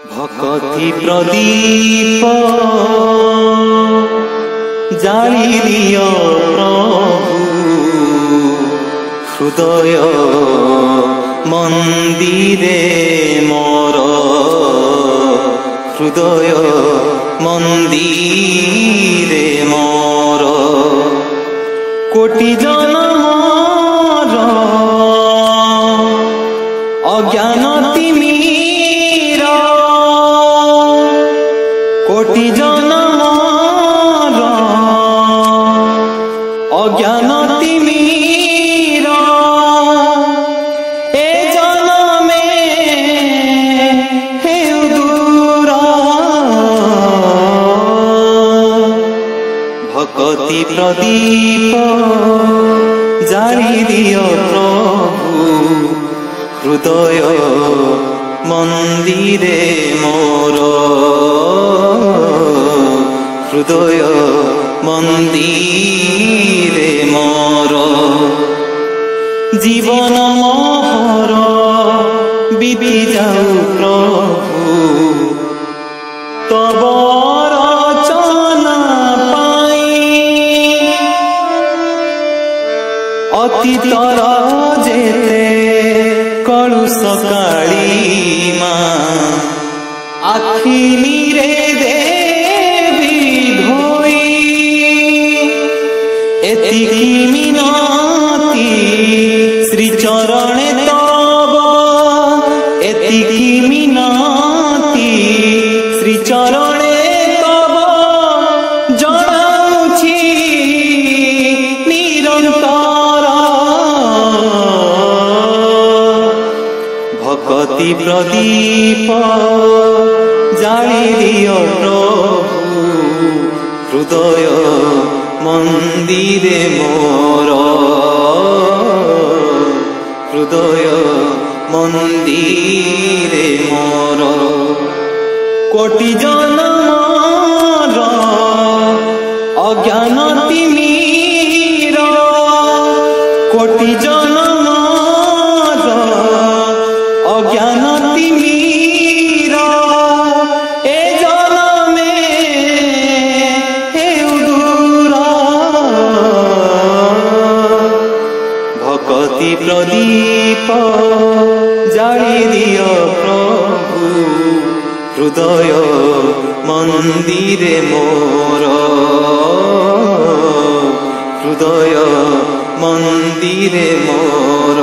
भक्ति प्रदीप जाली दियो प्रभु हृदय मंदिरे मोर हृदय मंदिरे मोर कोटि जन्मर अज्ञान तिमिर कोटि जन्मर अज्ञान तिमिर ए जन्मे हेउ दूर भक्ति प्रदीप जाली दियो प्रभु हृदय मंदिरे मोर हृदय मंदिरे मोर जीवन मोहर बीती जाऊ प्रभु तब रचना पाई अतीतर जेते कलुष कालीमा आखि नीरे देवी धोई एतिकी मिनती श्री चरणे तब एतिकी मिनती श्री चरणे तब जणाउछि निरंतर भक्ति प्रदीप जाली दियो प्रभु हृदय मंदिरे मोर हृदय मंदिरे मोर कोटि जन्मर अज्ञान तिमिर कोटि जन्मर अज्ञान तिमिर ए जन्मे हेउ दूर भक्ति प्रदीप जाली दियो प्रभु हृदय मंदिरे मोर हृदय मंदिरे मोर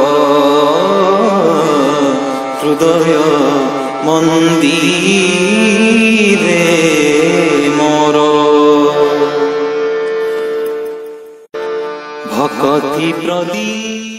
हृदय मंदिरे मोर भक्ति प्रदीप।